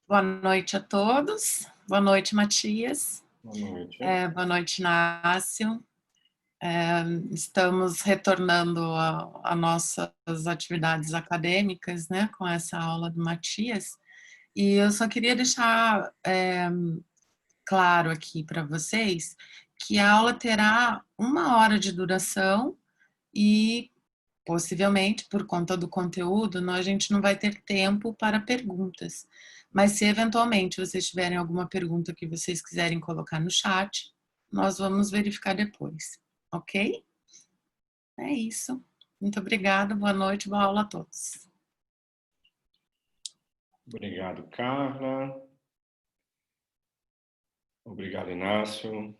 Boa noite a todos. Boa noite, Matias. Boa noite. Boa noite, Inácio. Estamos retornando a nossas atividades acadêmicas, né, com essa aula do Matias. E eu só queria deixar claro aqui para vocês que a aula terá 1 hora de duração e, possivelmente, por conta do conteúdo, a gente não vai ter tempo para perguntas. Mas se eventualmente vocês tiverem alguma pergunta que vocês quiserem colocar no chat, nós vamos verificar depois, ok? É isso. Muito obrigada, boa noite, boa aula a todos. Obrigado, Carla. Obrigado, Inácio.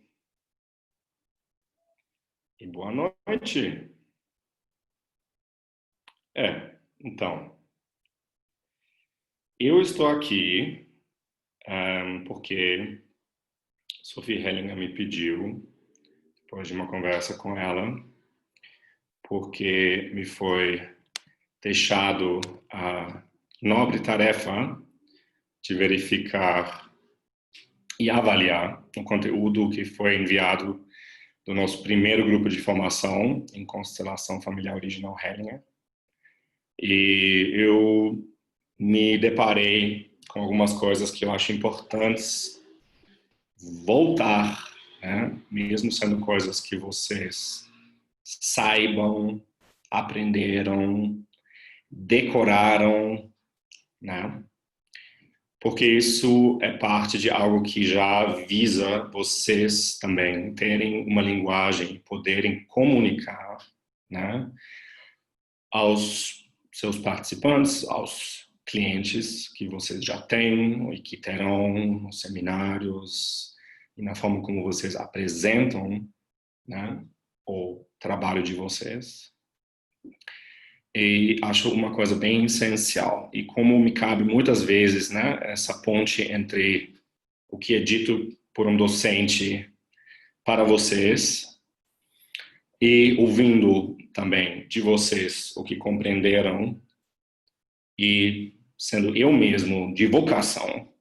E boa noite. Então, eu estou aqui porque Sophie Hellinger me pediu, depois de uma conversa com ela, porque me foi deixado a nobre tarefa de verificar e avaliar o conteúdo que foi enviado do nosso primeiro grupo de formação em Constelação Familiar Original Hellinger. E eu me deparei com algumas coisas que eu acho importantes voltar, né? Mesmo sendo coisas que vocês saibam, aprenderam, decoraram, né? Porque isso é parte de algo que já visa vocês também terem uma linguagem, poderem comunicar, né, aos seus participantes, aos clientes que vocês já têm e que terão nos seminários e na forma como vocês apresentam, né, o trabalho de vocês. E acho uma coisa bem essencial. E como me cabe muitas vezes, né, essa ponte entre o que é dito por um docente para vocês e ouvindo também de vocês o que compreenderam e sendo eu mesmo de vocação,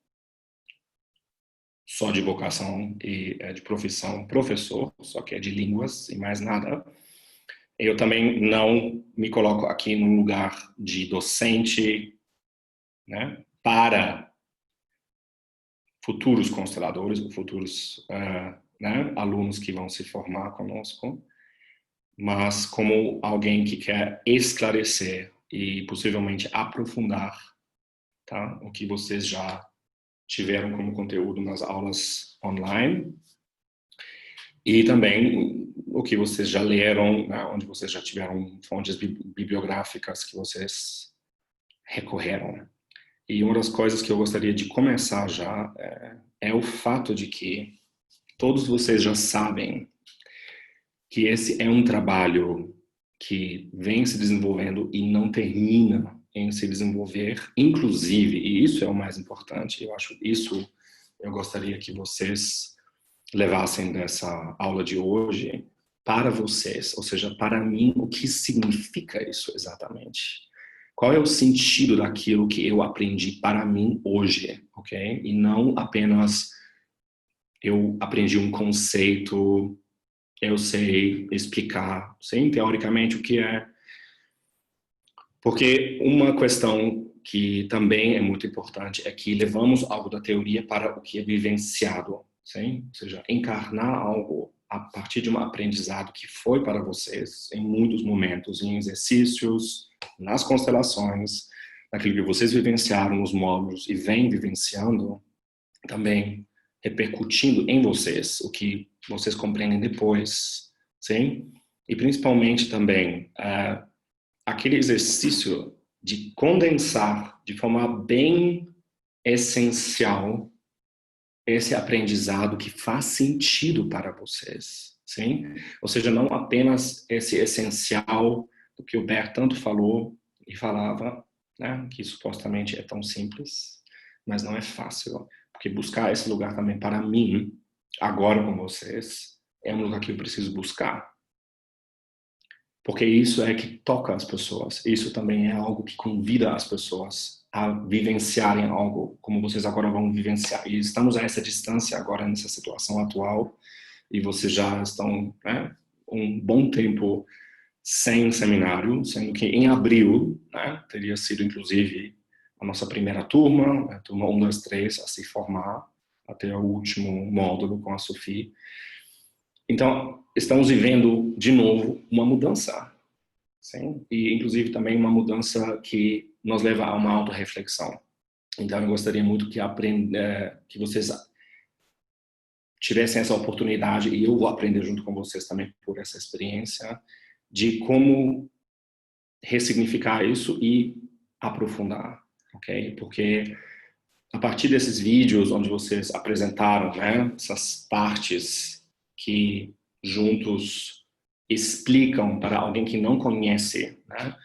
só de vocação e de profissão professor, só que é de línguas e mais nada. Eu também não me coloco aqui no lugar de docente, né, para futuros consteladores ou futuros né, alunos que vão se formar conosco, mas como alguém que quer esclarecer e possivelmente aprofundar, tá, o que vocês já tiveram como conteúdo nas aulas online e também o que vocês já leram, né, onde vocês já tiveram fontes bibliográficas que vocês recorreram. E uma das coisas que eu gostaria de começar já é o fato de que todos vocês já sabem que esse é um trabalho que vem se desenvolvendo e não termina em se desenvolver, inclusive, e isso é o mais importante, eu acho isso eu gostaria que vocês levassem dessa aula de hoje para vocês, ou seja, para mim, o que significa isso exatamente? Qual é o sentido daquilo que eu aprendi para mim hoje, ok? E não apenas eu aprendi um conceito, eu sei explicar, sim, teoricamente o que é. Porque uma questão que também é muito importante é que levamos algo da teoria para o que é vivenciado, sim? Ou seja, encarnar algo a partir de um aprendizado que foi para vocês em muitos momentos, em exercícios, nas constelações, naquilo que vocês vivenciaram nos módulos e vêm vivenciando, também repercutindo em vocês, o que vocês compreendem depois, sim? E principalmente também aquele exercício de condensar de forma bem essencial esse aprendizado que faz sentido para vocês, sim? Ou seja, não apenas esse essencial do que o Bert tanto falou e falava, né, que supostamente é tão simples, mas não é fácil, porque buscar esse lugar também para mim, agora com vocês, é um lugar que eu preciso buscar. porque isso é que toca as pessoas. Isso também é algo que convida as pessoas a vivenciarem algo, como vocês agora vão vivenciar. E estamos a essa distância agora, nessa situação atual, e vocês já estão, né, um bom tempo sem seminário, sendo que em abril, né, teria sido, inclusive, a nossa primeira turma, a turma 1, 2, 3, a se formar, até o último módulo com a Sophie. Então, estamos vivendo, de novo, uma mudança. Sim? E, inclusive, também uma mudança que nos leva a uma autorreflexão. Então, eu gostaria muito que vocês tivessem essa oportunidade, e eu vou aprender junto com vocês também por essa experiência, de como ressignificar isso e aprofundar, ok? Porque a partir desses vídeos onde vocês apresentaram, né, essas partes que juntos explicam para alguém que não conhece, né,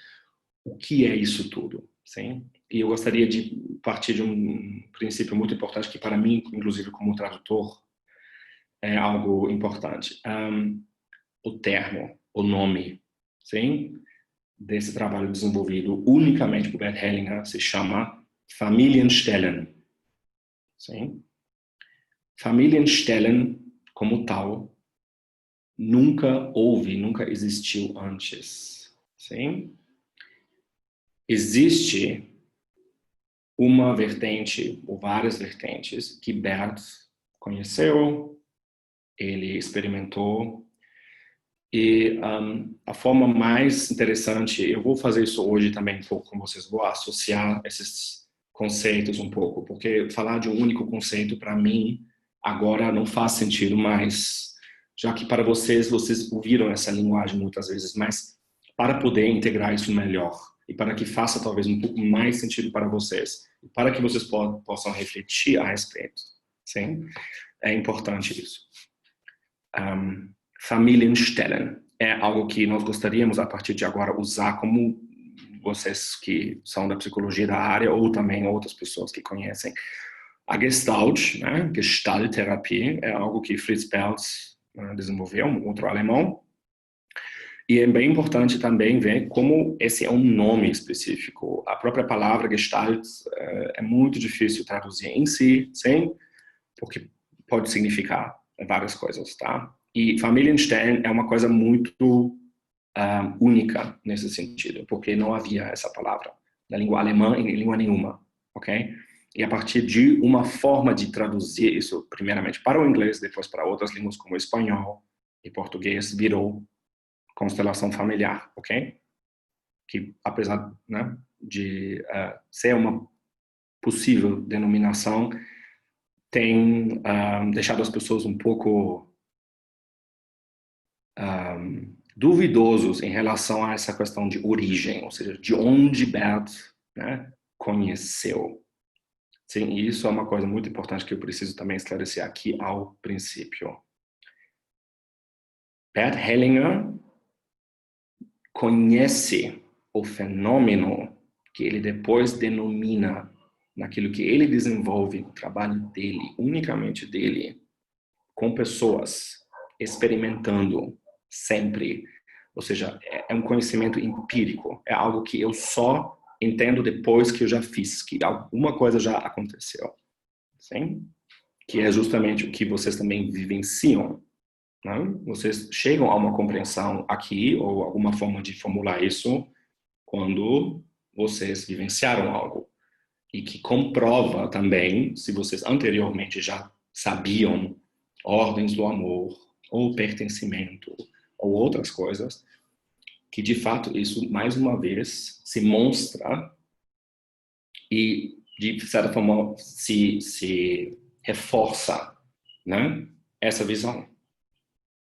o que é isso tudo, sim? E eu gostaria de partir de um princípio muito importante que para mim, inclusive como tradutor, é algo importante. O termo, o nome, sim? Desse trabalho desenvolvido unicamente por Bert Hellinger se chama Familienstellen. Sim? Familienstellen, como tal, nunca houve, nunca existiu antes. Sim? Existe uma vertente, ou várias vertentes, que Bert conheceu, ele experimentou, e a forma mais interessante, eu vou fazer isso hoje também um pouco com vocês, vou associar esses conceitos um pouco, porque falar de um único conceito, para mim, agora não faz sentido mais, já que para vocês ouviram essa linguagem muitas vezes, mas para poder integrar isso melhor, e para que faça talvez um pouco mais sentido para vocês, e para que vocês possam refletir a respeito, sim? É importante isso. Familienstellen é algo que nós gostaríamos a partir de agora usar como vocês que são da psicologia da área ou também outras pessoas que conhecem a Gestalt, né? Gestalttherapie é algo que Fritz Perls desenvolveu, um outro alemão, e é bem importante também ver como esse é um nome específico. A própria palavra Gestalt é muito difícil traduzir em si, sim, porque pode significar várias coisas, tá? E Familienstellen é uma coisa muito única nesse sentido, porque não havia essa palavra na língua alemã e em língua nenhuma, ok? E a partir de uma forma de traduzir isso, primeiramente para o inglês, depois para outras línguas como o espanhol e português, virou constelação familiar, ok? Que apesar, né, de ser uma possível denominação, tem deixado as pessoas um pouco duvidosos em relação a essa questão de origem, ou seja, de onde Bert, né, conheceu. Sim, e isso é uma coisa muito importante que eu preciso também esclarecer aqui ao princípio. Bert Hellinger conhece o fenômeno que ele depois denomina naquilo que ele desenvolve no trabalho dele, unicamente dele, com pessoas, experimentando sempre. Ou seja, é um conhecimento empírico, é algo que eu só entendo depois que eu já fiz, que alguma coisa já aconteceu. Sim? Que é justamente o que vocês também vivenciam. Né? Vocês chegam a uma compreensão aqui, ou alguma forma de formular isso, quando vocês vivenciaram algo. E que comprova também, se vocês anteriormente já sabiam ordens do amor, ou pertencimento, ou outras coisas, que de fato isso, mais uma vez, se mostra e, de certa forma, se reforça, né, essa visão.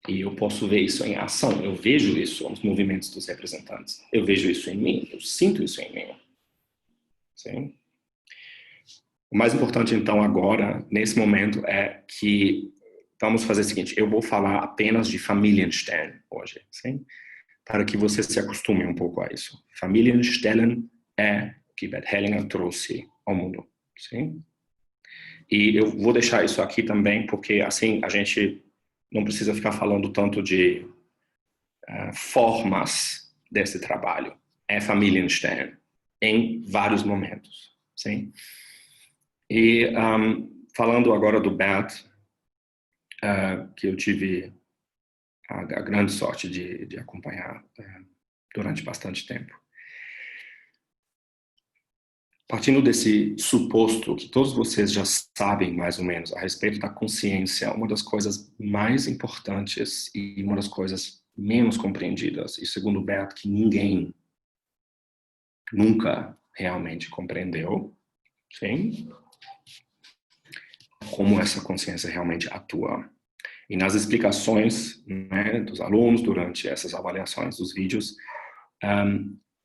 E eu posso ver isso em ação, eu vejo isso nos movimentos dos representantes, eu vejo isso em mim, eu sinto isso em mim. Sim? O mais importante, então, agora, nesse momento, é que vamos fazer o seguinte, eu vou falar apenas de Familienstellen hoje, sim? Para que vocês se acostumem um pouco a isso. Familienstellen é o que Bert Hellinger trouxe ao mundo, sim? E eu vou deixar isso aqui também, porque assim a gente não precisa ficar falando tanto de formas desse trabalho é Familienstellen, em vários momentos, sim? E falando agora do Bert, que eu tive a grande sorte de acompanhar durante bastante tempo. Partindo desse suposto que todos vocês já sabem mais ou menos a respeito da consciência, uma das coisas mais importantes e uma das coisas menos compreendidas, e segundo Bert, que ninguém nunca realmente compreendeu, sim? Como essa consciência realmente atua. E nas explicações, né, dos alunos durante essas avaliações dos vídeos,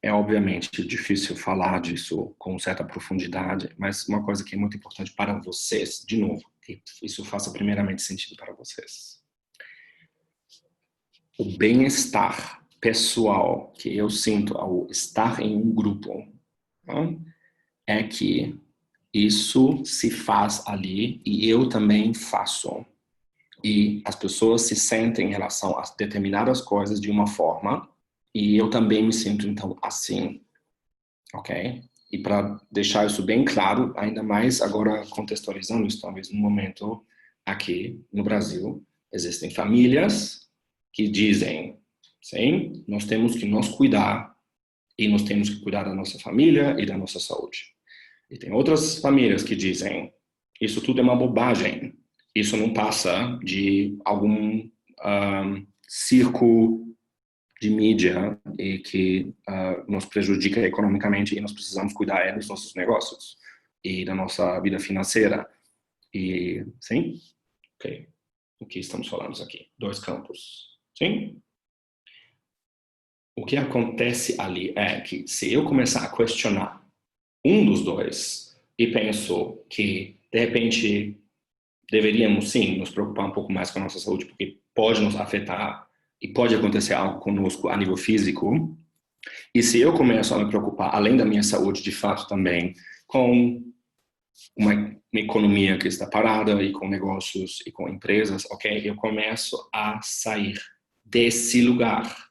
é obviamente difícil falar disso com certa profundidade, mas uma coisa que é muito importante para vocês, de novo, que isso faça primeiramente sentido para vocês. O bem-estar pessoal que eu sinto ao estar em um grupo, né, é que isso se faz ali e eu também faço. E as pessoas se sentem em relação a determinadas coisas de uma forma e eu também me sinto, então, assim, ok? E para deixar isso bem claro, ainda mais agora contextualizando isso, talvez no momento aqui no Brasil, existem famílias que dizem, sim, nós temos que nos cuidar e nós temos que cuidar da nossa família e da nossa saúde. E tem outras famílias que dizem, isso tudo é uma bobagem, isso não passa de algum circo de mídia e que nos prejudica economicamente e nós precisamos cuidar dos nossos negócios e da nossa vida financeira. E, sim? Ok. O que estamos falando aqui? 2 campos. Sim? O que acontece ali é que se eu começar a questionar um dos dois e penso que, de repente, deveríamos sim nos preocupar um pouco mais com a nossa saúde, porque pode nos afetar e pode acontecer algo conosco a nível físico. E se eu começo a me preocupar, além da minha saúde, de fato também, com uma economia que está parada e com negócios e com empresas, ok? Eu começo a sair desse lugar.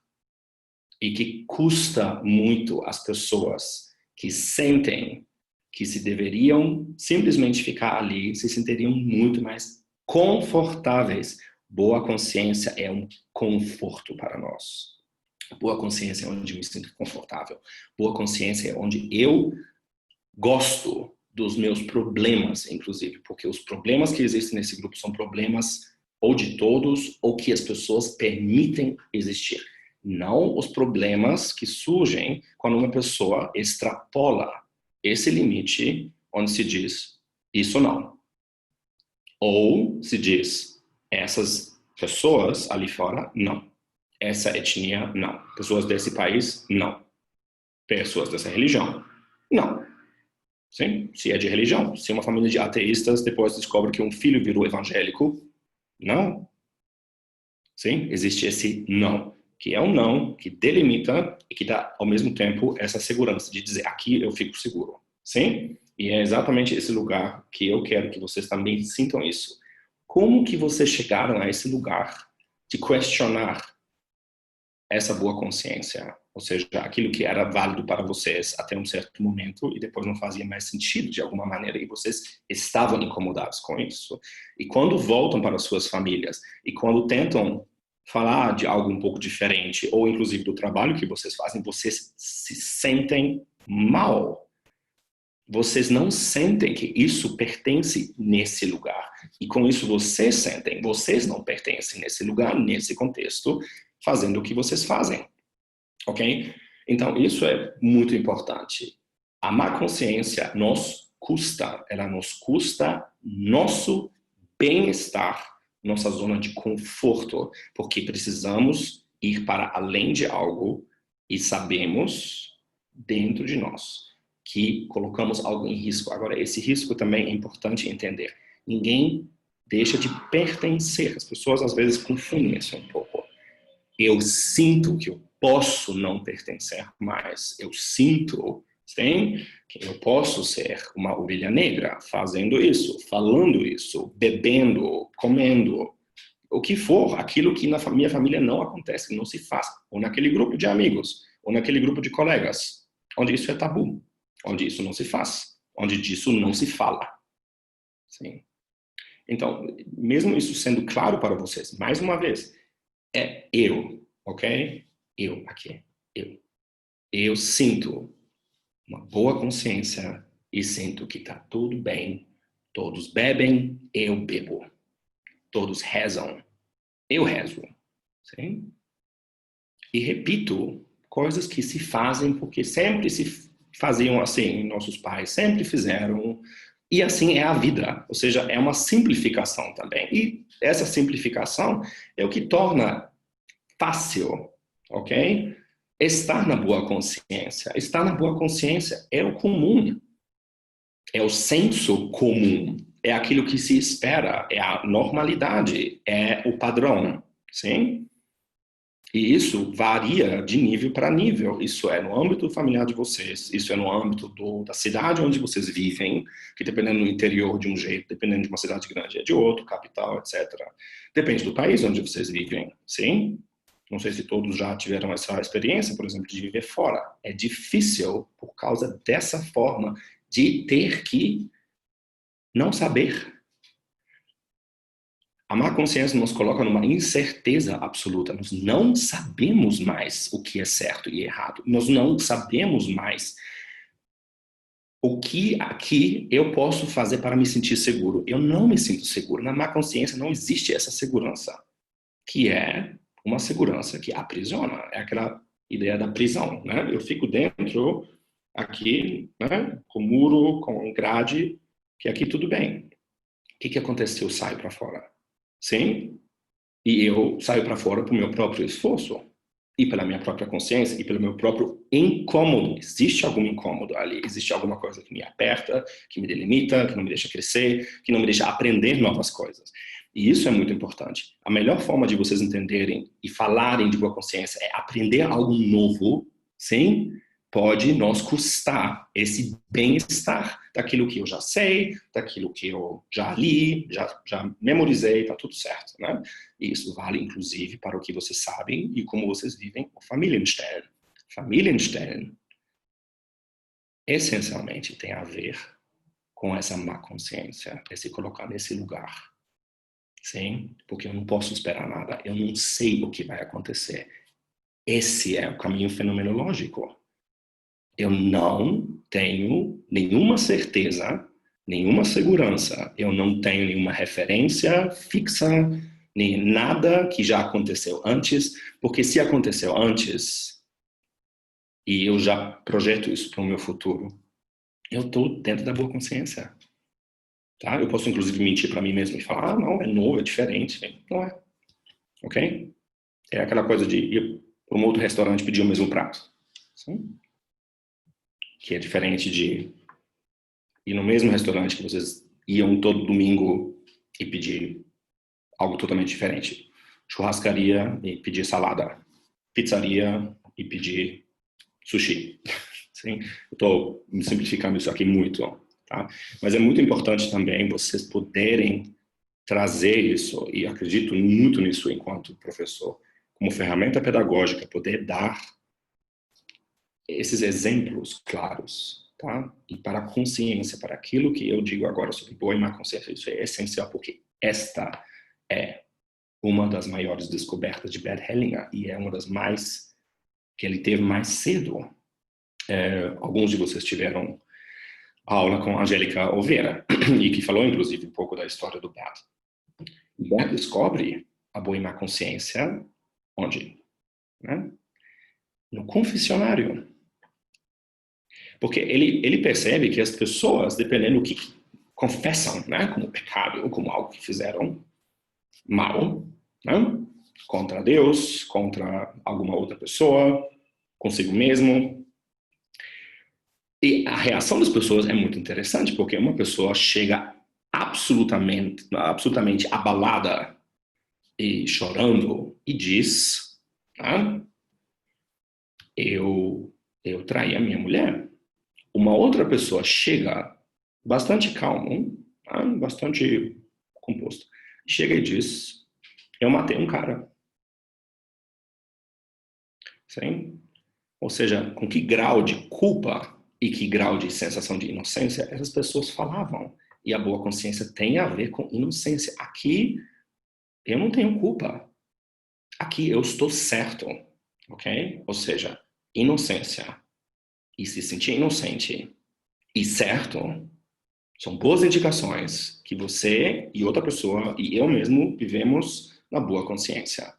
E que custa muito às pessoas que sentem que se deveriam simplesmente ficar ali, se sentiriam muito mais confortáveis. Boa consciência é um conforto para nós. Boa consciência é onde eu me sinto confortável. Boa consciência é onde eu gosto dos meus problemas, inclusive, porque os problemas que existem nesse grupo são problemas ou de todos ou que as pessoas permitem existir. Não os problemas que surgem quando uma pessoa extrapola esse limite onde se diz isso não. Ou se diz essas pessoas ali fora, não. Essa etnia, não. Pessoas desse país, não. Pessoas dessa religião, não. Sim? Se é de religião. Se uma família de ateístas depois descobre que um filho virou evangélico, não. Sim? Existe esse não. Que é um não, que delimita e que dá, ao mesmo tempo, essa segurança de dizer, aqui eu fico seguro. Sim? E é exatamente esse lugar que eu quero que vocês também sintam isso. Como que vocês chegaram a esse lugar de questionar essa boa consciência? Ou seja, aquilo que era válido para vocês até um certo momento e depois não fazia mais sentido de alguma maneira e vocês estavam incomodados com isso. E quando voltam para suas famílias e quando tentam falar de algo um pouco diferente, ou inclusive do trabalho que vocês fazem, vocês se sentem mal. Vocês não sentem que isso pertence nesse lugar. E com isso vocês sentem, vocês não pertencem nesse lugar, nesse contexto, fazendo o que vocês fazem. Ok? Então, isso é muito importante. A má consciência ela nos custa nosso bem-estar, nossa zona de conforto, porque precisamos ir para além de algo e sabemos dentro de nós que colocamos algo em risco. Agora, esse risco também é importante entender. Ninguém deixa de pertencer. As pessoas às vezes confundem isso um pouco. Eu sinto que eu posso não pertencer mais. Eu sinto, sim, que eu posso ser uma ovelha negra fazendo isso, falando isso, bebendo, comendo, o que for, aquilo que na minha família não acontece, não se faz, ou naquele grupo de amigos, ou naquele grupo de colegas, onde isso é tabu, onde isso não se faz, onde disso não se fala. Sim. Então, mesmo isso sendo claro para vocês, mais uma vez, é eu, ok? Eu aqui, eu. Eu sinto uma boa consciência e sinto que está tudo bem. Todos bebem, eu bebo. Todos rezam, eu rezo. Sim? E repito coisas que se fazem porque sempre se faziam assim, nossos pais sempre fizeram, e assim é a vida, ou seja, é uma simplificação também. E essa simplificação é o que torna fácil, ok? Estar na boa consciência. Estar na boa consciência é o comum, é o senso comum, é aquilo que se espera, é a normalidade, é o padrão, sim? E isso varia de nível para nível. Isso é no âmbito familiar de vocês, isso é no âmbito da cidade onde vocês vivem, que dependendo do interior de um jeito, dependendo de uma cidade grande é de outro, capital, etc. Depende do país onde vocês vivem, sim? Não sei se todos já tiveram essa experiência, por exemplo, de viver fora. É difícil por causa dessa forma de ter que não saber. A má consciência nos coloca numa incerteza absoluta. Nós não sabemos mais o que é certo e errado. Nós não sabemos mais o que aqui eu posso fazer para me sentir seguro. Eu não me sinto seguro. Na má consciência não existe essa segurança, que é uma segurança que aprisiona. É aquela ideia da prisão, né? Eu fico dentro, aqui, né, com muro, com grade, que aqui tudo bem. O que acontece se eu saio para fora? Sim? E eu saio para fora por meu próprio esforço, e pela minha própria consciência, e pelo meu próprio incômodo. Existe algum incômodo ali, existe alguma coisa que me aperta, que me delimita, que não me deixa crescer, que não me deixa aprender novas coisas. E isso é muito importante. A melhor forma de vocês entenderem e falarem de boa consciência é aprender algo novo, sim? Pode nos custar esse bem-estar daquilo que eu já sei, daquilo que eu já li, já memorizei, tá tudo certo, né? E isso vale, inclusive, para o que vocês sabem e como vocês vivem o Familienstellen. Familienstellen, essencialmente, tem a ver com essa má consciência, é se colocar nesse lugar. Sim? Porque eu não posso esperar nada, eu não sei o que vai acontecer. Esse é o caminho fenomenológico. Eu não tenho nenhuma certeza, nenhuma segurança, eu não tenho nenhuma referência fixa, nem nada que já aconteceu antes, porque se aconteceu antes e eu já projeto isso para o meu futuro, eu estou dentro da boa consciência. Tá? Eu posso inclusive mentir para mim mesmo e falar, não, é novo, é diferente. Não é. Ok? É aquela coisa de ir para um outro restaurante e pedir o mesmo prato. Sim? Que é diferente de ir no mesmo restaurante que vocês iam todo domingo e pedir algo totalmente diferente. Churrascaria e pedir salada. Pizzaria e pedir sushi. Sim? Eu estou simplificando isso aqui muito, tá? Mas é muito importante também vocês poderem trazer isso, e acredito muito nisso enquanto professor, como ferramenta pedagógica, poder dar esses exemplos claros, tá? E para a consciência, para aquilo que eu digo agora sobre boa e má consciência, isso é essencial, porque esta é uma das maiores descobertas de Bert Hellinger, e é uma das mais que ele teve mais cedo. Alguns de vocês tiveram aula com a Angélica Oveira, e que falou, inclusive, um pouco da história do Bert. O Bert descobre a boa e má consciência onde? Né? No confessionário. Porque ele percebe que as pessoas, dependendo do que confessam, né, como pecado ou como algo que fizeram mal, né, contra Deus, contra alguma outra pessoa, consigo mesmo. E a reação das pessoas é muito interessante, porque uma pessoa chega absolutamente abalada e chorando e diz, né, eu traí a minha mulher. Uma outra pessoa chega bastante calmo, tá? Bastante composto, chega e diz, eu matei um cara. Sim? Ou seja, com que grau de culpa e que grau de sensação de inocência essas pessoas falavam. E a boa consciência tem a ver com inocência. Aqui, eu não tenho culpa. Aqui eu estou certo, ok? Ou seja, inocência e se sentir inocente e certo são boas indicações que você e outra pessoa e eu mesmo vivemos na boa consciência.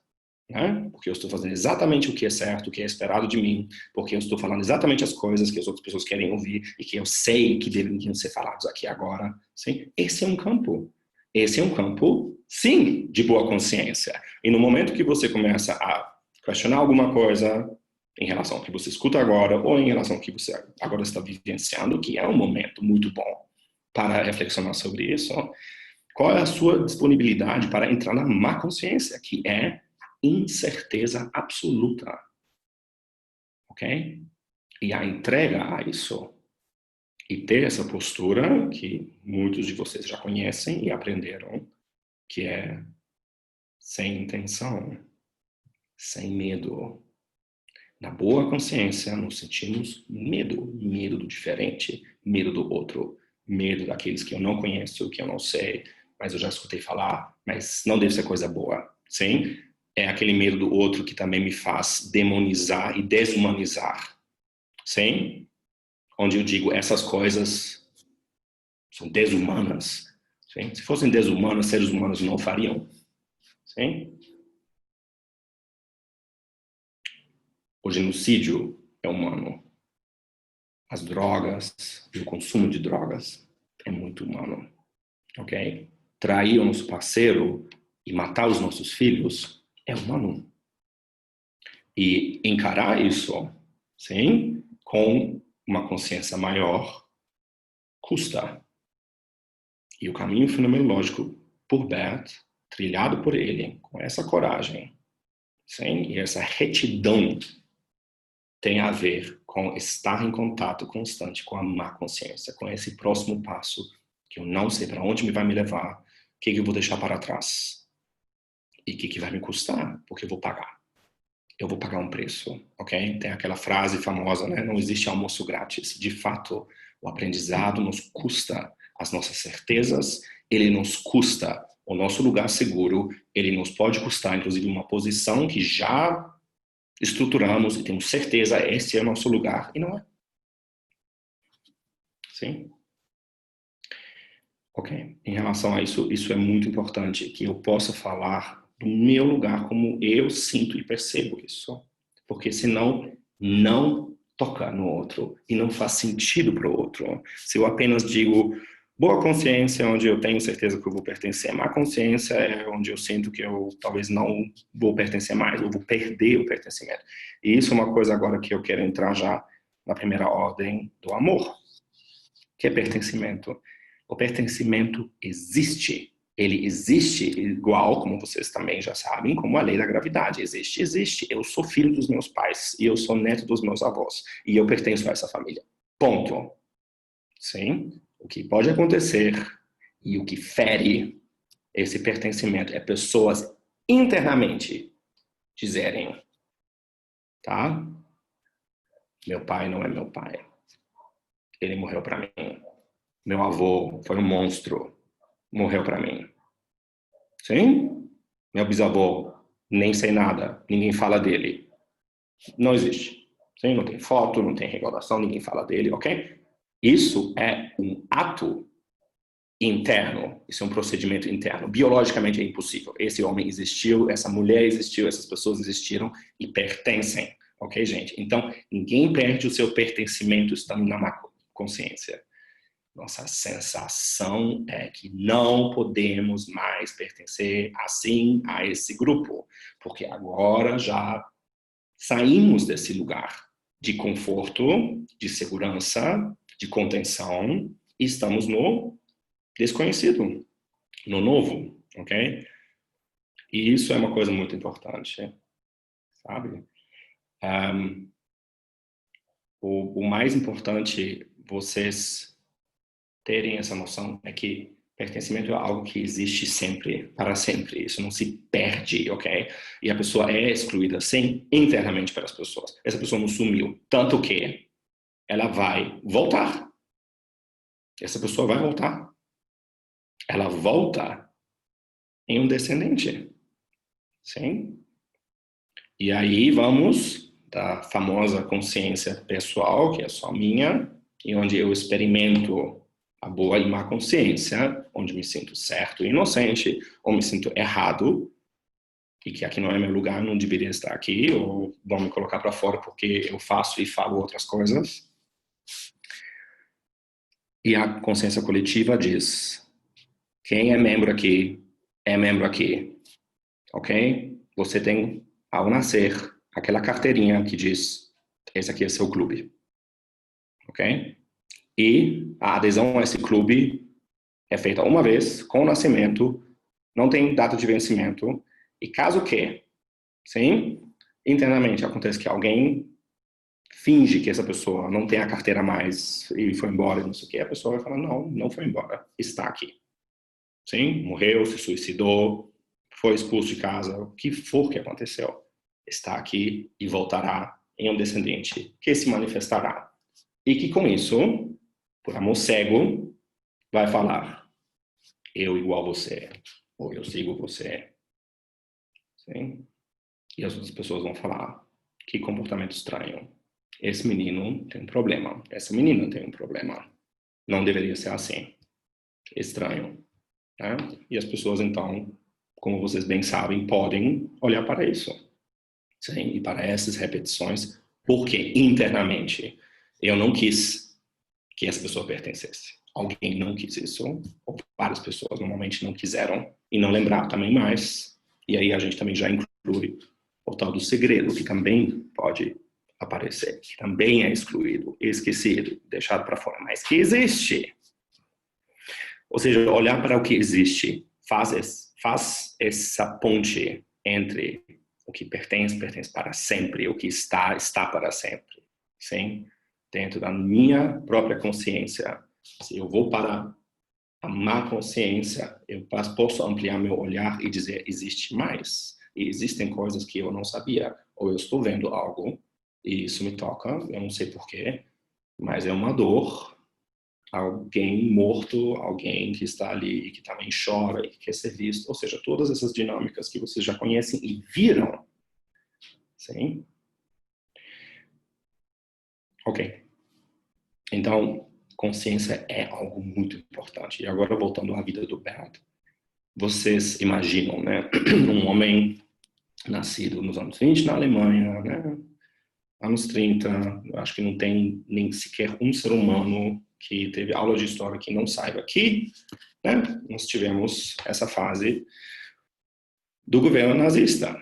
Né? Porque eu estou fazendo exatamente o que é certo, o que é esperado de mim, porque eu estou falando exatamente as coisas que as outras pessoas querem ouvir e que eu sei que deveriam ser falados aqui agora. Sim? Esse é um campo. Esse é um campo, sim, de boa consciência. E no momento que você começa a questionar alguma coisa em relação ao que você escuta agora ou em relação ao que você agora está vivenciando, que é um momento muito bom para reflexionar sobre isso, qual é a sua disponibilidade para entrar na má consciência, que é incerteza absoluta, ok? E a entrega a isso e ter essa postura que muitos de vocês já conhecem e aprenderam, que é sem intenção, sem medo. Na boa consciência, nós sentimos medo, medo do diferente, medo do outro, medo daqueles que eu não conheço, que eu não sei, mas eu já escutei falar, mas não deve ser coisa boa, sim? É aquele medo do outro que também me faz demonizar e desumanizar, sim? Onde eu digo, essas coisas são desumanas, sim? Se fossem desumanas, seres humanos não fariam, sim? O genocídio é humano. As drogas e o consumo de drogas é muito humano, ok? Trair o nosso parceiro e matar os nossos filhos é humano. E encarar isso, sim, com uma consciência maior, custa. E o caminho fenomenológico por Bert, trilhado por ele, com essa coragem, sim, e essa retidão, tem a ver com estar em contato constante com a má consciência, com esse próximo passo, que eu não sei para onde me vai me levar, o que eu vou deixar para trás e o que vai me custar, porque eu vou pagar. Eu vou pagar um preço, ok? Tem aquela frase famosa, né? Não existe almoço grátis. De fato, o aprendizado nos custa as nossas certezas, ele nos custa o nosso lugar seguro, ele nos pode custar, inclusive, uma posição que já estruturamos e temos certeza esse é o nosso lugar, e não é. Sim? Ok. Em relação a isso, isso é muito importante, que eu possa falar do meu lugar como eu sinto e percebo isso. Porque senão, não toca no outro e não faz sentido para o outro. Se eu apenas digo boa consciência, onde eu tenho certeza que eu vou pertencer, má consciência é onde eu sinto que eu talvez não vou pertencer mais, eu vou perder o pertencimento. E isso é uma coisa agora que eu quero entrar já na primeira ordem do amor, que é pertencimento. O pertencimento existe. Ele existe igual, como vocês também já sabem, como a lei da gravidade. Existe, existe. Eu sou filho dos meus pais e eu sou neto dos meus avós e eu pertenço a essa família. Ponto. Sim? O que pode acontecer e o que fere esse pertencimento é pessoas internamente dizerem, tá? Meu pai não é meu pai. Ele morreu para mim. Meu avô foi um monstro. Morreu para mim. Sim? Meu bisavô, nem sei nada, ninguém fala dele. Não existe. Sim? Não tem foto, não tem recordação, ninguém fala dele, ok? Isso é um ato interno, isso é um procedimento interno. Biologicamente é impossível. Esse homem existiu, essa mulher existiu, essas pessoas existiram e pertencem, ok, gente? Então, ninguém perde o seu pertencimento estando na consciência. Nossa sensação é que não podemos mais pertencer assim a esse grupo, porque agora já saímos desse lugar de conforto, de segurança, de contenção e estamos no desconhecido, no novo, ok? E isso é uma coisa muito importante, sabe? Um, o mais importante vocês terem essa noção é que Pertencimento é algo que existe sempre, para sempre. Isso não se perde, ok? E a pessoa é excluída, sim, internamente pelas pessoas. Essa pessoa não sumiu. Tanto que ela vai voltar. Essa pessoa vai voltar. Ela volta em um descendente. Sim? E aí vamos da famosa consciência pessoal, que é só minha, e onde eu experimento a boa e má consciência, onde me sinto certo e inocente, ou me sinto errado, e que aqui não é meu lugar, não deveria estar aqui, ou vão me colocar para fora porque eu faço e falo outras coisas. E a consciência coletiva diz: quem é membro aqui, ok? Você tem, ao nascer, aquela carteirinha que diz: esse aqui é seu clube, ok? E a adesão a esse clube é feita uma vez, com o nascimento, não tem data de vencimento, e caso que, sim, internamente acontece que alguém finge que essa pessoa não tem a carteira mais e foi embora, não sei o que, a pessoa vai falar: não, não foi embora, está aqui. Sim, morreu, se suicidou, foi expulso de casa, o que for que aconteceu, está aqui e voltará em um descendente que se manifestará. E que com isso, por amor cego, vai falar: eu igual você, ou eu sigo você. Sim? E as outras pessoas vão falar: que comportamento estranho. Esse menino tem um problema, essa menina tem um problema. Não deveria ser assim. Estranho. Né? E as pessoas, então, como vocês bem sabem, podem olhar para isso. Sim? E para essas repetições, porque internamente eu não quis que essa pessoa pertencesse. Alguém não quis isso, ou várias pessoas normalmente não quiseram, e não lembraram também mais. E aí a gente também já inclui o tal do segredo, que também pode aparecer, que também é excluído, esquecido, deixado para fora, mas que existe. Ou seja, olhar para o que existe faz essa ponte entre o que pertence para sempre, o que está para sempre. Sim? Dentro da minha própria consciência. Se eu vou para a má consciência, eu posso ampliar meu olhar e dizer: existe mais. E existem coisas que eu não sabia. Ou eu estou vendo algo e isso me toca, eu não sei porquê, mas é uma dor. Alguém morto, alguém que está ali e que também chora e que quer ser visto. Ou seja, todas essas dinâmicas que vocês já conhecem e viram. Sim? Ok. Então, consciência é algo muito importante. E agora, voltando à vida do Bert, vocês imaginam, né? Um homem nascido nos anos 20 na Alemanha, né? Anos 30, acho que não tem nem sequer um ser humano que teve aula de história que não saiba que, né? Nós tivemos essa fase do governo nazista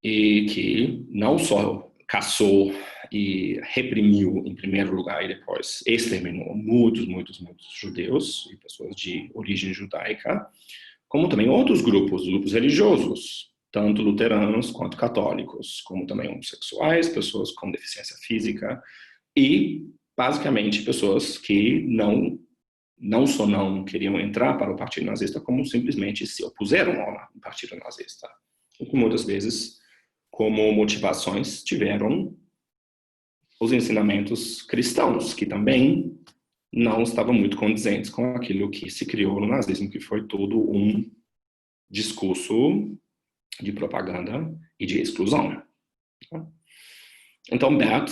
e que não só caçou e reprimiu em primeiro lugar e depois exterminou muitos judeus e pessoas de origem judaica, como também outros grupos religiosos, tanto luteranos quanto católicos, como também homossexuais, pessoas com deficiência física e, basicamente, pessoas que não só não queriam entrar para o Partido Nazista, como simplesmente se opuseram ao Partido Nazista. E que muitas vezes, como motivações, tiveram os ensinamentos cristãos, que também não estavam muito condizentes com aquilo que se criou no nazismo, que foi todo um discurso de propaganda e de exclusão. Então, Bert,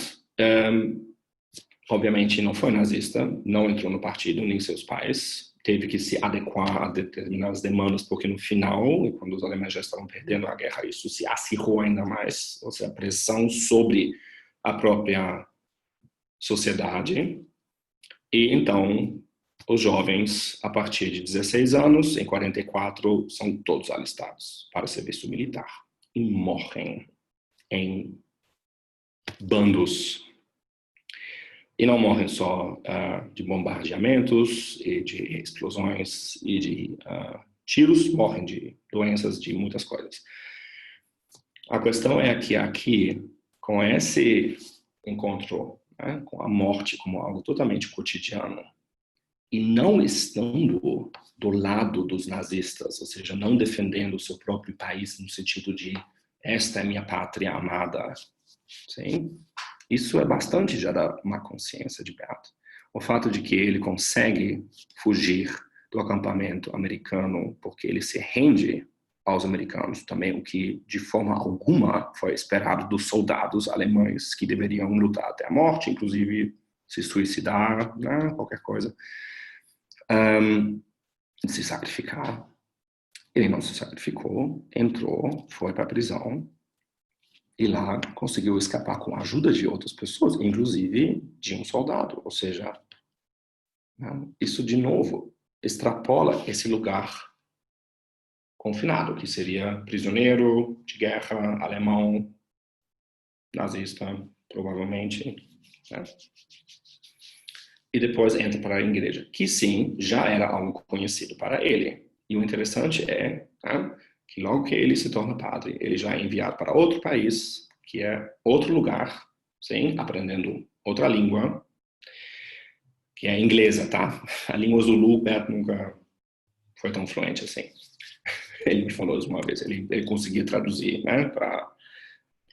obviamente, não foi nazista, não entrou no partido, nem seus pais, teve que se adequar a determinadas demandas, porque no final, quando os alemães já estavam perdendo a guerra, isso se acirrou ainda mais, ou seja, a pressão sobre a própria sociedade. E então, os jovens, a partir de 16 anos, em 44, são todos alistados para serviço militar e morrem em bandos. E não morrem só de bombardeamentos e de explosões e de tiros, morrem de doenças, de muitas coisas. A questão é que aqui, com esse encontro, né, com a morte como algo totalmente cotidiano, e não estando do lado dos nazistas, ou seja, não defendendo o seu próprio país no sentido de esta é minha pátria amada, sim? Isso é bastante já da má consciência de Bert. O fato de que ele consegue fugir do acampamento americano porque ele se rende aos americanos também, o que de forma alguma foi esperado dos soldados alemães que deveriam lutar até a morte, inclusive se suicidar, né, qualquer coisa, se sacrificar. Ele não se sacrificou, entrou, foi para a prisão e lá conseguiu escapar com a ajuda de outras pessoas, inclusive de um soldado. Ou seja, né, isso de novo extrapola esse lugar confinado, que seria prisioneiro de guerra, alemão, nazista, provavelmente, né? E depois entra para a igreja, que sim, já era algo conhecido para ele. E o interessante é, né, que logo que ele se torna padre, ele já é enviado para outro país, que é outro lugar, sim, aprendendo outra língua, que é inglesa, tá? A língua Zulu, Bert nunca foi tão fluente assim. Ele me falou isso uma vez, ele conseguia traduzir, né, para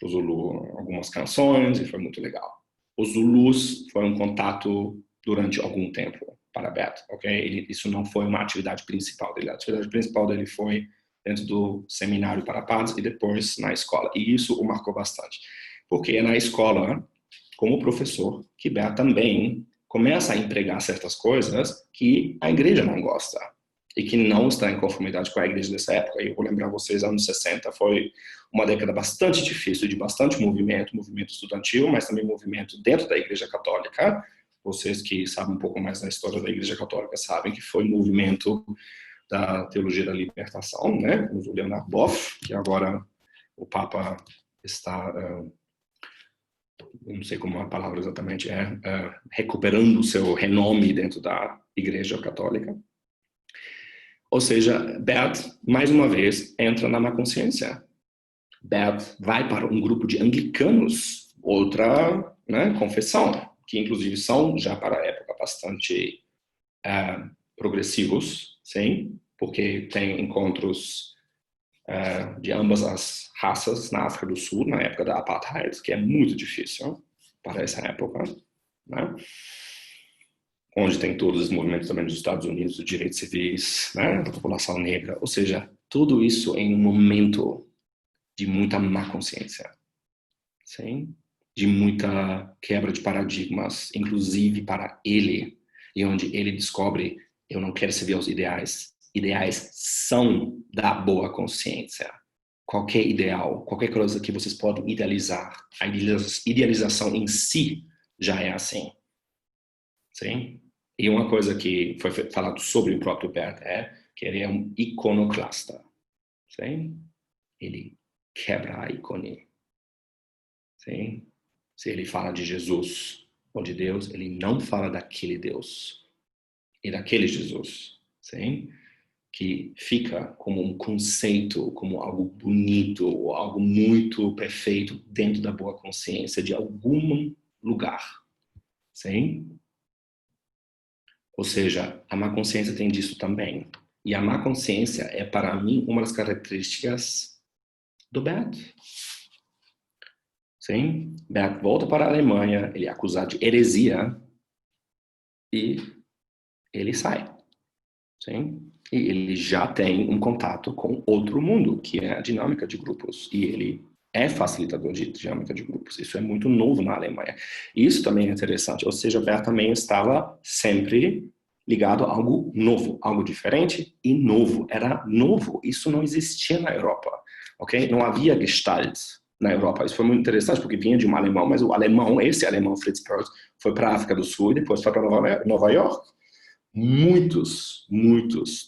o Zulu algumas canções e foi muito legal. Os Zulus foi um contato durante algum tempo para Bert, ok? Isso não foi uma atividade principal dele. A atividade principal dele foi dentro do seminário para padres e depois na escola. E isso o marcou bastante. Porque é na escola, como professor, que Bert também começa a empregar certas coisas que a igreja não gosta e que não está em conformidade com a igreja dessa época. E eu vou lembrar vocês, anos 60 foi uma década bastante difícil, de bastante movimento estudantil, mas também movimento dentro da igreja católica. Vocês que sabem um pouco mais da história da igreja católica sabem que foi movimento da teologia da libertação, né, com o Leonard Boff, que agora o Papa está, não sei como a palavra exatamente é, recuperando o seu renome dentro da igreja católica. Ou seja, Bert, mais uma vez, entra na má consciência. Bert vai para um grupo de anglicanos, outra, né, confissão, que inclusive são, já para a época, bastante progressivos, sim, porque tem encontros de ambas as raças na África do Sul, na época da Apartheid, que é muito difícil para essa época, né? Onde tem todos os movimentos também dos Estados Unidos, dos direitos civis, né, da população negra, ou seja, tudo isso em um momento de muita má consciência, sim? De muita quebra de paradigmas, inclusive para ele, e onde ele descobre, eu não quero servir aos ideais, ideais são da boa consciência. Qualquer ideal, qualquer coisa que vocês podem idealizar, a idealização em si já é assim. Sim? E uma coisa que foi falado sobre o próprio Bert é que ele é um iconoclasta. Sim? Ele quebra a ícone. Sim? Se ele fala de Jesus ou de Deus, ele não fala daquele Deus e daquele Jesus. Sim? Que fica como um conceito, como algo bonito ou algo muito perfeito dentro da boa consciência de algum lugar. Sim? Ou seja, a má consciência tem disso também. E a má consciência é, para mim, uma das características do Bert. Sim? Bert volta para a Alemanha, ele é acusado de heresia e ele sai. Sim? E ele já tem um contato com outro mundo, que é a dinâmica de grupos. E ele é facilitador de dinâmica de grupos. Isso é muito novo na Alemanha. Isso também é interessante. Ou seja, Bert também estava sempre ligado a algo novo, algo diferente e novo. Era novo. Isso não existia na Europa. Ok? Não havia Gestalt na Europa. Isso foi muito interessante, porque vinha de um alemão, mas o alemão, esse alemão, Fritz Perls, foi para a África do Sul e depois foi para Nova York. Muitos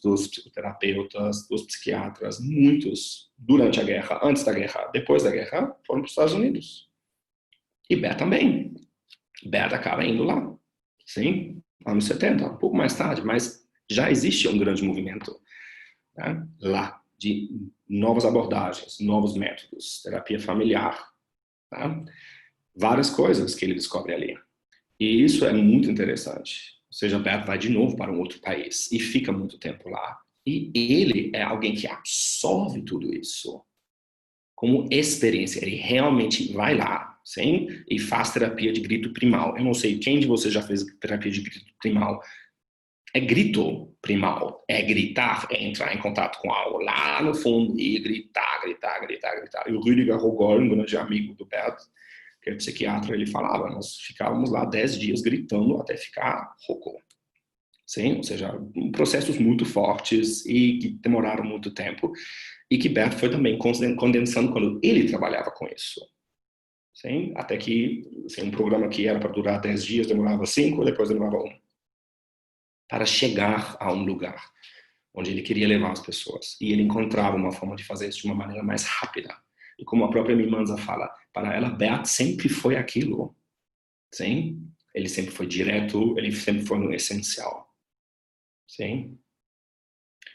dos psicoterapeutas, dos psiquiatras, muitos durante a guerra, antes da guerra, depois da guerra, foram para os Estados Unidos. E Bert também. Bert acaba indo lá. Sim, anos 70, um pouco mais tarde, mas já existe um grande movimento, né, lá de novas abordagens, novos métodos, terapia familiar, tá? Várias coisas que ele descobre ali. E isso é muito interessante. Ou seja, Bert vai de novo para um outro país e fica muito tempo lá. E ele é alguém que absorve tudo isso como experiência. Ele realmente vai lá, sim, e faz terapia de grito primal. Eu não sei quem de vocês já fez terapia de grito primal. É grito primal, é gritar, é entrar em contato com algo lá no fundo e gritar, gritar, gritar, gritar. E o Rüdiger Rogol, um grande amigo do Bert, que é psiquiatra, ele falava, nós ficávamos lá 10 dias gritando até ficar rouco. Sim, ou seja, processos muito fortes e que demoraram muito tempo e que Bert foi também condensando quando ele trabalhava com isso. Sim, até que assim, um programa que era para durar 10 dias demorava 5, depois demorava 1. Para chegar a um lugar onde ele queria levar as pessoas. E ele encontrava uma forma de fazer isso de uma maneira mais rápida. E como a própria Mimanza fala, para ela, Bert sempre foi aquilo. Sim? Ele sempre foi direto, ele sempre foi no essencial. Sim?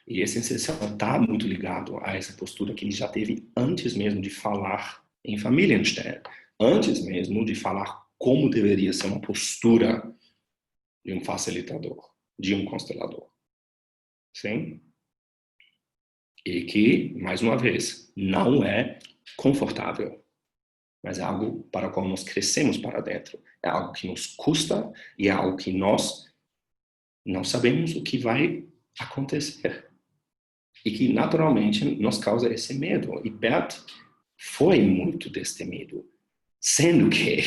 E esse essencial está muito ligado a essa postura que ele já teve antes mesmo de falar em Familienstern. Antes mesmo de falar como deveria ser uma postura de um facilitador, de um constelador. Sim? E que, mais uma vez, não é confortável, mas é algo para o qual nós crescemos para dentro. É algo que nos custa e é algo que nós não sabemos o que vai acontecer. E que, naturalmente, nos causa esse medo. E Bert foi muito destemido, sendo que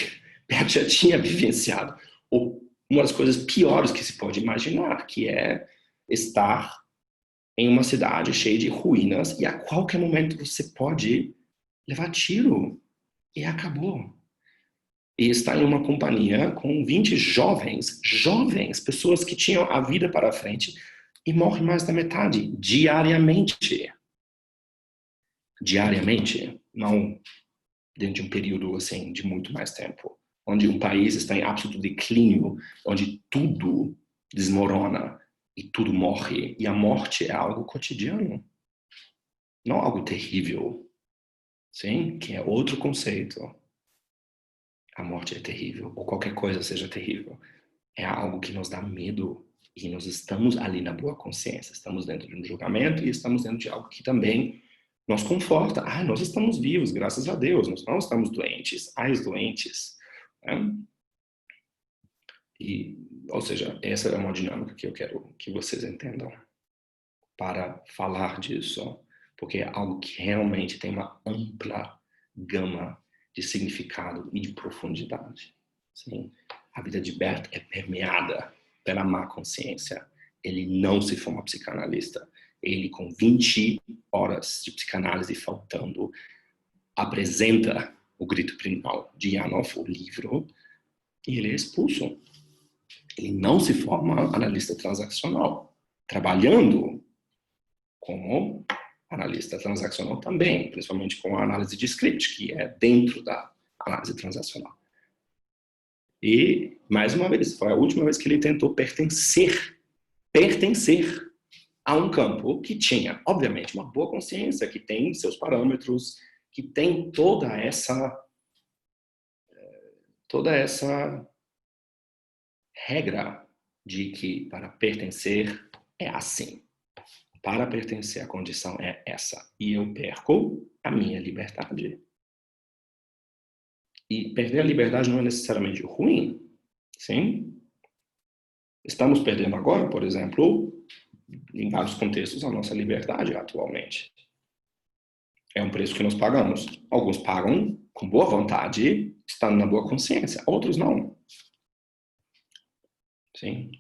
Bert já tinha vivenciado uma das coisas piores que se pode imaginar, que é estar em uma cidade cheia de ruínas e a qualquer momento você pode levar tiro e acabou. E está em uma companhia com 20 jovens, pessoas que tinham a vida para frente e morrem mais da metade diariamente. Diariamente, não dentro de um período assim de muito mais tempo, onde um país está em absoluto declínio, onde tudo desmorona e tudo morre, e a morte é algo cotidiano, não algo terrível, sim, que é outro conceito. A morte é terrível, ou qualquer coisa seja terrível. É algo que nos dá medo e nós estamos ali na boa consciência, estamos dentro de um julgamento e estamos dentro de algo que também nos conforta. Ah, nós estamos vivos, graças a Deus, nós não estamos doentes, as doentes. Né? E, ou seja, essa é uma dinâmica que eu quero que vocês entendam para falar disso, porque é algo que realmente tem uma ampla gama de significado e de profundidade. Sim? A vida de Bert é permeada pela má consciência. Ele não se forma psicanalista. Ele, com 20 horas de psicanálise faltando, apresenta o grito primal de Janov, o livro, e ele é expulso. Ele não se forma analista transacional, trabalhando como analista transacional também, principalmente com a análise de script, que é dentro da análise transacional. E, mais uma vez, foi a última vez que ele tentou pertencer a um campo que tinha, obviamente, uma boa consciência, que tem seus parâmetros, que tem toda essa regra de que para pertencer é assim. Para pertencer, a condição é essa. E eu perco a minha liberdade. E perder a liberdade não é necessariamente ruim, sim? Estamos perdendo agora, por exemplo, em vários contextos, a nossa liberdade atualmente. É um preço que nós pagamos. Alguns pagam com boa vontade, estando na boa consciência. Outros não. Sim?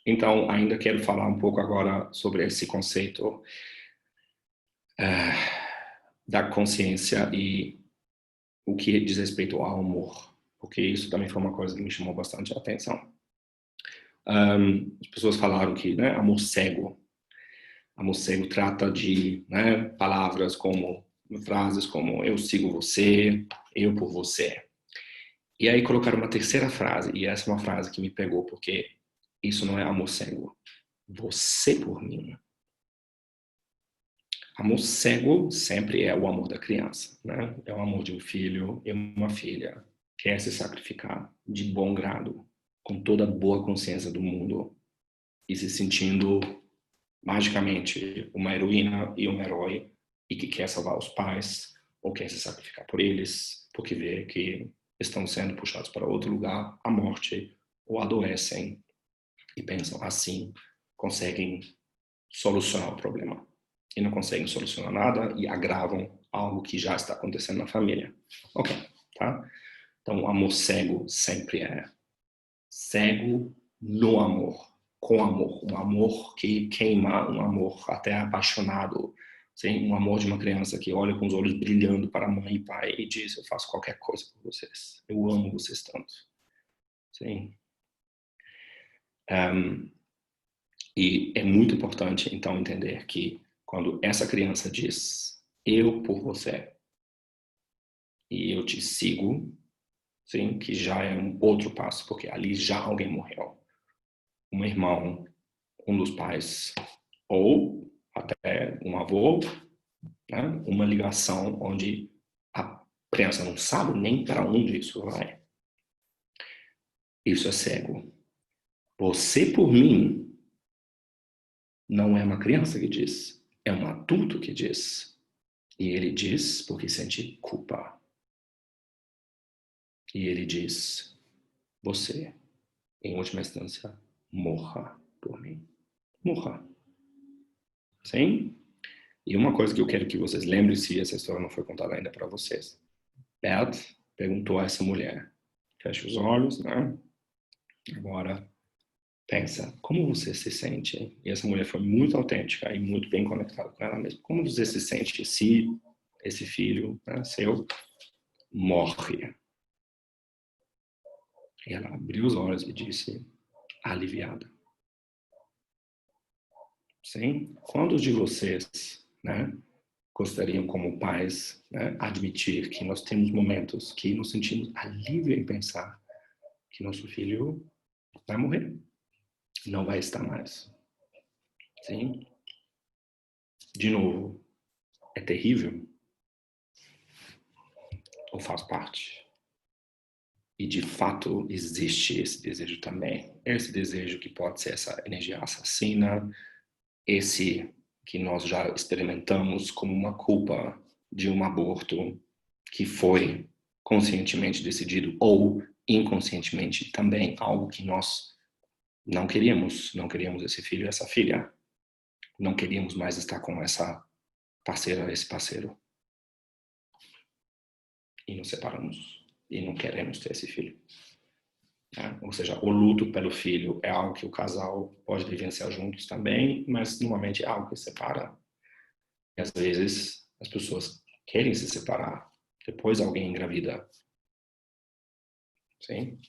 Então, ainda quero falar um pouco agora sobre esse conceito da consciência e o que diz respeito ao amor, porque isso também foi uma coisa que me chamou bastante a atenção. As pessoas falaram que, né, amor cego trata de, né, palavras como, frases como eu sigo você, eu por você. E aí colocaram uma terceira frase, e essa é uma frase que me pegou, porque isso não é amor cego. Você por mim. Amor cego sempre é o amor da criança, né? É o amor de um filho e uma filha. Quer se sacrificar de bom grado com toda a boa consciência do mundo e se sentindo magicamente uma heroína e um herói e que quer salvar os pais ou quer se sacrificar por eles porque vê que estão sendo puxados para outro lugar, a morte, ou adoecem e pensam assim, conseguem solucionar o problema. E não conseguem solucionar nada e agravam algo que já está acontecendo na família. Ok, tá? Então, o amor cego sempre é cego no amor, com amor. Um amor que queima, um amor até apaixonado. Sim? Um amor de uma criança que olha com os olhos brilhando para a mãe e pai e diz, eu faço qualquer coisa por vocês. Eu amo vocês tanto. Sim? E é muito importante, então, entender que quando essa criança diz, eu por você, e eu te sigo, sim, que já é um outro passo, porque ali já alguém morreu. Um irmão, um dos pais, ou até um avô, né? Uma ligação onde a criança não sabe nem para onde isso vai. Isso é cego. Você por mim não é uma criança que diz, é um adulto que diz. E ele diz porque sente culpa. E ele diz, você, em última instância, morra por mim. Morra. Sim? E uma coisa que eu quero que vocês lembrem, se essa história não foi contada ainda para vocês. Bert perguntou a essa mulher, fecha os olhos, né? Agora, pensa, como você se sente? E essa mulher foi muito autêntica e muito bem conectada com ela mesma. Como você se sente se esse filho, né, seu morre? E ela abriu os olhos e disse, aliviada. Sim? Quantos de vocês, né, gostariam como pais, né, admitir que nós temos momentos que nos sentimos alívio em pensar que nosso filho vai morrer, não vai estar mais. Sim? De novo, é terrível ou faz parte? E de fato existe esse desejo também. Esse desejo que pode ser essa energia assassina, esse que nós já experimentamos como uma culpa de um aborto que foi conscientemente decidido ou inconscientemente também algo que nós não queríamos esse filho e essa filha, não queríamos mais estar com essa parceira, esse parceiro e nos separamos e não queremos ter esse filho. Ou seja, o luto pelo filho é algo que o casal pode vivenciar juntos também, mas normalmente é algo que separa. E às vezes as pessoas querem se separar, depois alguém engravida. Sim?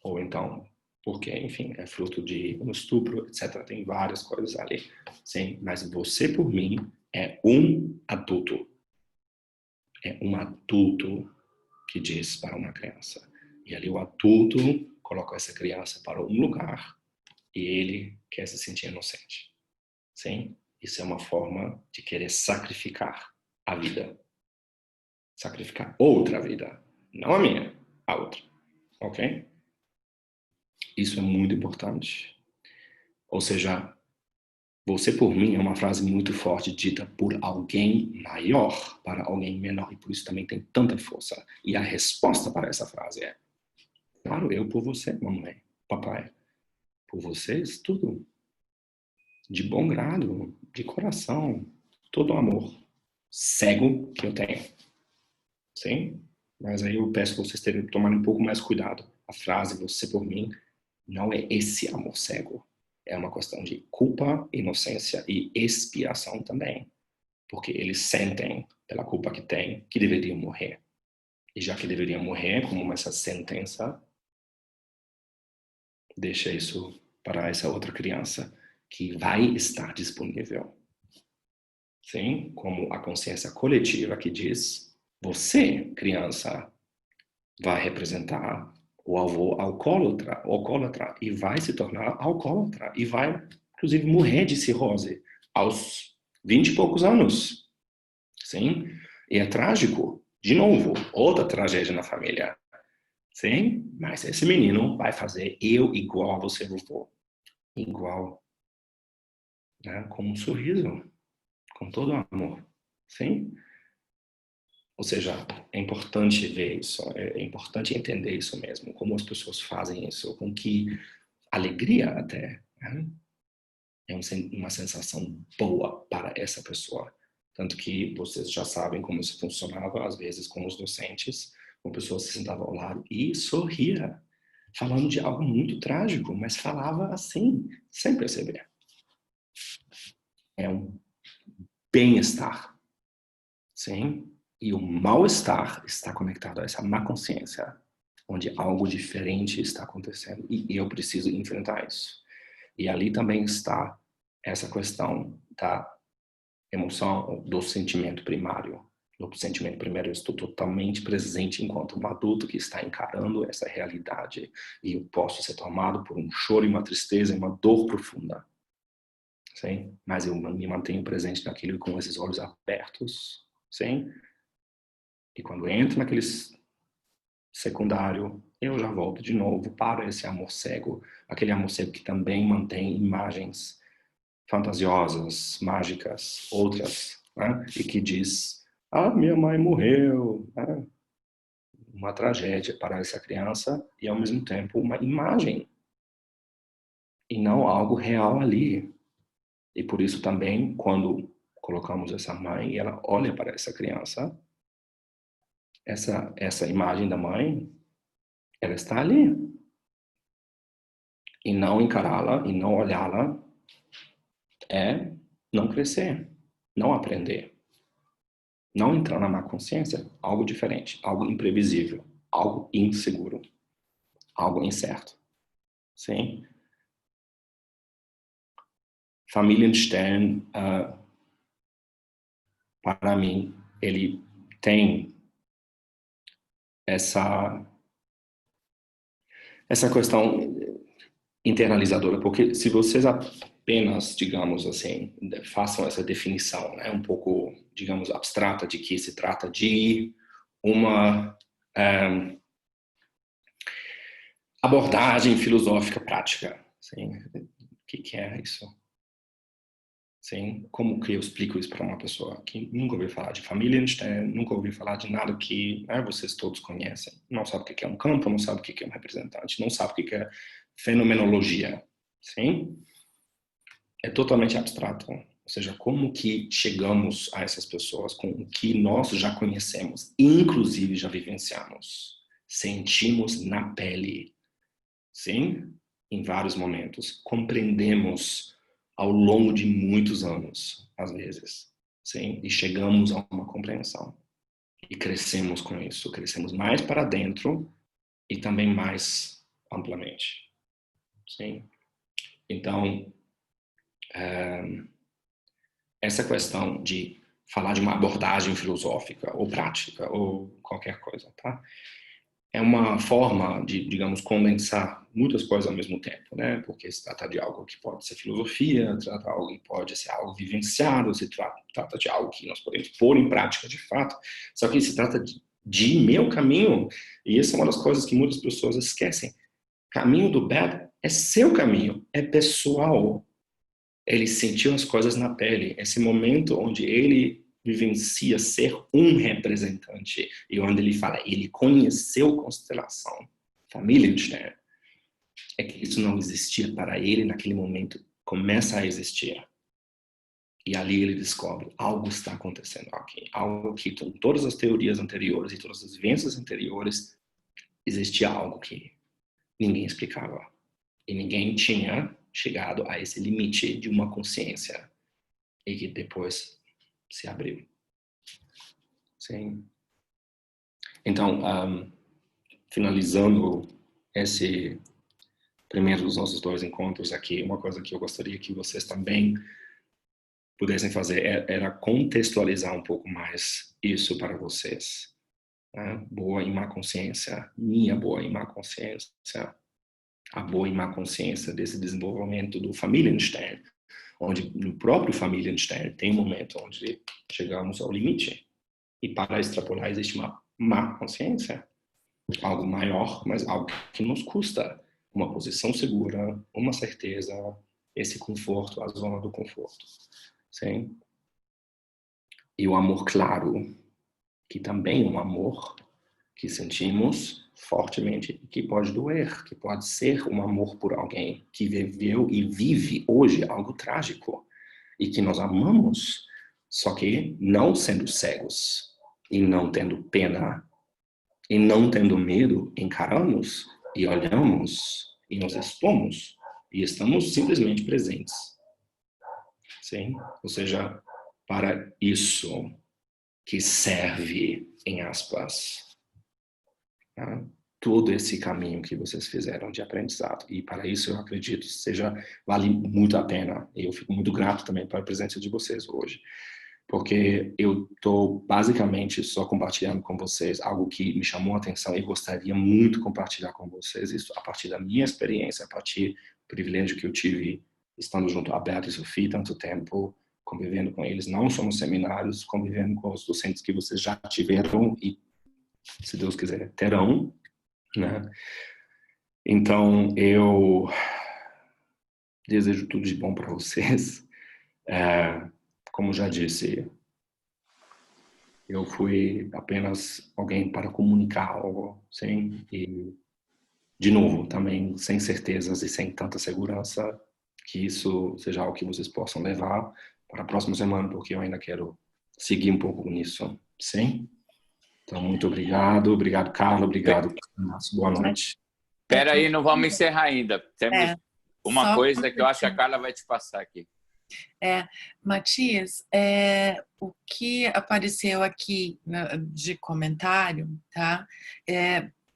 Ou então, porque, enfim, é fruto de um estupro, etc. Tem várias coisas ali. Sim? Mas você, por mim, é um adulto. É um adulto que diz para uma criança. E ali o adulto coloca essa criança para um lugar e ele quer se sentir inocente. Sim? Isso é uma forma de querer sacrificar a vida. Sacrificar outra vida. Não a minha, a outra. Ok? Isso é muito importante. Ou seja, você por mim é uma frase muito forte dita por alguém maior para alguém menor e por isso também tem tanta força. E a resposta para essa frase é: claro, eu por você, mamãe, papai. Por vocês, tudo. De bom grado, de coração, todo o amor cego que eu tenho. Sim? Mas aí eu peço que vocês tomarem um pouco mais cuidado. A frase você por mim não é esse amor cego. É uma questão de culpa, inocência e expiação também. Porque eles sentem, pela culpa que têm, que deveriam morrer. E já que deveriam morrer, como essa sentença, deixa isso para essa outra criança que vai estar disponível. Sim? Como a consciência coletiva que diz, você, criança, vai representar o avô alcoólatra e vai se tornar alcoólatra e vai, inclusive, morrer de cirrose aos 20 e poucos anos. Sim? E é trágico. De novo, outra tragédia na família. Sim? Mas esse menino vai fazer eu igual a você, vovô. Igual, né? Com um sorriso, com todo amor. Sim? Ou seja, é importante ver isso, é importante entender isso mesmo, como as pessoas fazem isso, com que alegria até, né? É uma sensação boa para essa pessoa. Tanto que vocês já sabem como isso funcionava, às vezes, com os docentes, uma pessoa se sentava ao lado e sorria, falando de algo muito trágico, mas falava assim, sem perceber. É um bem-estar, sim? E o mal-estar está conectado a essa má consciência, onde algo diferente está acontecendo e eu preciso enfrentar isso. E ali também está essa questão da emoção, do sentimento primário. No sentimento primário, eu estou totalmente presente enquanto um adulto que está encarando essa realidade e eu posso ser tomado por um choro e uma tristeza e uma dor profunda. Sim? Mas eu me mantenho presente naquilo com esses olhos abertos. Sim? E quando entro naquele secundário, eu já volto de novo para esse amor cego. Aquele amor cego que também mantém imagens fantasiosas, mágicas, outras, né? E que diz, minha mãe morreu, né? Uma tragédia para essa criança e, ao mesmo tempo, uma imagem e não algo real ali. E por isso também, quando colocamos essa mãe e ela olha para essa criança, essa imagem da mãe, ela está ali. E não encará-la e não olhá-la é não crescer, não aprender, não entrar na má consciência, algo diferente, algo imprevisível, algo inseguro, algo incerto. Sim? Familienstellen, para mim, ele tem essa questão internalizadora, porque se vocês apenas, digamos assim, façam essa definição, né, um pouco, digamos, abstrata de que se trata de uma abordagem filosófica prática, sim, o que é isso? Sim, como que eu explico isso para uma pessoa que nunca ouviu falar de Familienstellen, nunca ouviu falar de nada que vocês todos conhecem, não sabe o que é um campo, não sabe o que é um representante, não sabe o que é fenomenologia, sim? É totalmente abstrato, ou seja, como que chegamos a essas pessoas com o que nós já conhecemos, inclusive já vivenciamos, sentimos na pele, sim? Em vários momentos, compreendemos ao longo de muitos anos, às vezes, sim? E chegamos a uma compreensão. E crescemos com isso, crescemos mais para dentro e também mais amplamente, sim? Então, essa questão de falar de uma abordagem filosófica ou prática ou qualquer coisa, tá? É uma forma de, digamos, condensar muitas coisas ao mesmo tempo, né? Porque se trata de algo que pode ser filosofia, trata de algo que pode ser algo vivenciado, se trata de algo que nós podemos pôr em prática de fato. Só que se trata de meu caminho, e essa é uma das coisas que muitas pessoas esquecem. Caminho do Bad é seu caminho, é pessoal. Ele sentiu as coisas na pele. Esse momento onde ele vivencia ser um representante e onde ele fala, ele conheceu constelação, família de Stern, é que isso não existia para ele naquele momento, começa a existir. E ali ele descobre, algo está acontecendo aqui, algo que com todas as teorias anteriores e todas as vivências anteriores, existia algo que ninguém explicava. E ninguém tinha chegado a esse limite de uma consciência e que depois se abriu. Sim. Então, finalizando esse primeiro dos nossos dois encontros aqui, uma coisa que eu gostaria que vocês também pudessem fazer era contextualizar um pouco mais isso para vocês. Né? Boa e má consciência, minha boa e má consciência, a boa e má consciência desse desenvolvimento do Familienstern, onde no próprio Familienstern tem um momento onde chegamos ao limite e para extrapolar existe uma má consciência. algo maior, mas algo que nos custa uma posição segura, uma certeza, esse conforto, a zona do conforto. Sim? E o amor claro, que também é um amor que sentimos fortemente, que pode doer, que pode ser um amor por alguém que viveu e vive hoje algo trágico e que nós amamos, só que não sendo cegos e não tendo pena e não tendo medo, encaramos e olhamos e nos expomos e estamos simplesmente presentes. Sim? Ou seja, para isso que serve, em aspas, tá? Todo esse caminho que vocês fizeram de aprendizado. E para isso eu acredito vale muito a pena. E eu fico muito grato também pela presença de vocês hoje. Porque eu estou basicamente só compartilhando com vocês algo que me chamou a atenção e gostaria muito de compartilhar com vocês isso a partir da minha experiência, a partir do privilégio que eu tive estando junto a Beata e Sofia tanto tempo, convivendo com eles, não só nos seminários, convivendo com os docentes que vocês já tiveram e, se Deus quiser, terão, né? Então, eu desejo tudo de bom para vocês. Como já disse, eu fui apenas alguém para comunicar algo, sim, e, de novo, também sem certezas e sem tanta segurança, que isso seja algo que vocês possam levar para a próxima semana, porque eu ainda quero seguir um pouco nisso, sim? Então, muito obrigado. Obrigado, Carla. Obrigado, Márcio. Boa noite. Espera aí, não vamos encerrar ainda. Temos uma coisa que eu acho que a Carla vai te passar aqui. Matias, o que apareceu aqui de comentário, tá?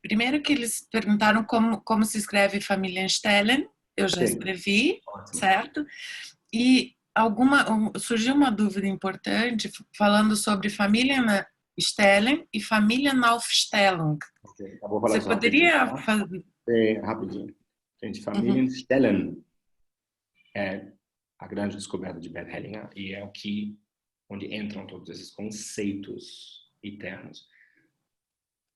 Primeiro que eles perguntaram como se escreve Familienstellen, eu já escrevi, certo? E surgiu uma dúvida importante falando sobre Familienstellen e Familienaufstellung. Okay, vou falar Você poderia fazer rapidinho. Gente, Familienstellen é a grande descoberta de Bert Hellinger e é onde entram todos esses conceitos eternos.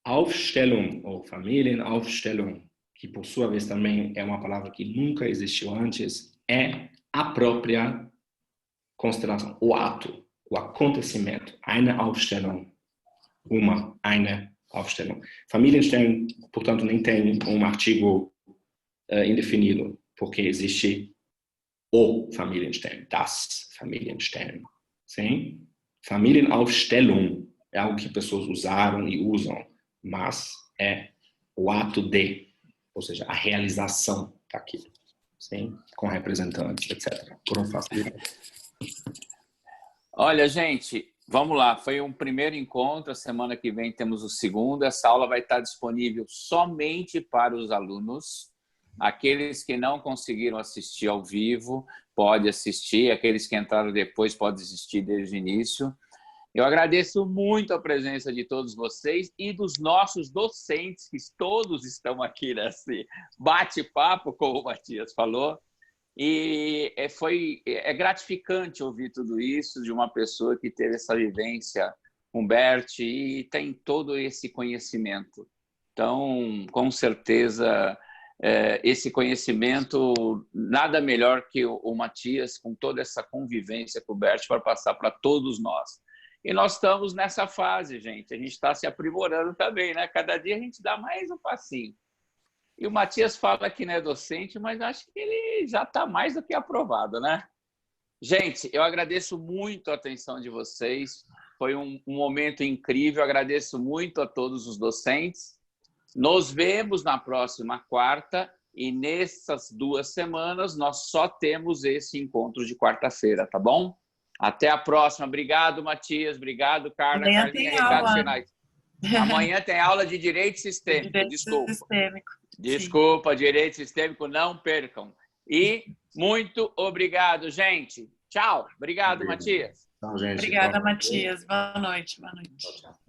Aufstellung ou Familienaufstellung, que por sua vez também é uma palavra que nunca existiu antes, é a própria constelação, o ato, o acontecimento, eine Aufstellung, eine Aufstellung. Familienstellen, portanto, nem tem um artigo indefinido, porque existe o Familienstellen, das Familienstellen. Sim? Familienaufstellung é algo que pessoas usaram e usam, mas é o ato de, ou seja, a realização daquilo. Sim? Com representantes, etc. Por um facilitador. Olha, gente, vamos lá. Foi um primeiro encontro. A semana que vem temos o segundo. Essa aula vai estar disponível somente para os alunos. Aqueles que não conseguiram assistir ao vivo, pode assistir. Aqueles que entraram depois, podem assistir desde o início. Eu agradeço muito a presença de todos vocês e dos nossos docentes, que todos estão aqui nesse bate-papo, como o Matias falou. E é gratificante ouvir tudo isso de uma pessoa que teve essa vivência, Humberto, e tem todo esse conhecimento. Então, com certeza, esse conhecimento, nada melhor que o Matias, com toda essa convivência com o Humberto, para passar para todos nós. E nós estamos nessa fase, gente. A gente está se aprimorando também, né? Cada dia a gente dá mais um passinho. E o Matias fala que não é docente, mas acho que ele já está mais do que aprovado, né? Gente, eu agradeço muito a atenção de vocês. Foi um momento incrível. Agradeço muito a todos os docentes. Nos vemos na próxima quarta e nessas 2 semanas nós só temos esse encontro de quarta-feira, tá bom? Até a próxima. Obrigado, Matias. Obrigado, Carla. Amanhã Carlinha, tem recados aula. finais. Amanhã tem aula de Direito Sistêmico. Desculpa, Direito Sistêmico, não percam. E muito obrigado, gente. Tchau. Obrigado, Matias. Tchau, gente. Obrigada, Matias. Boa noite. Boa noite. Tchau.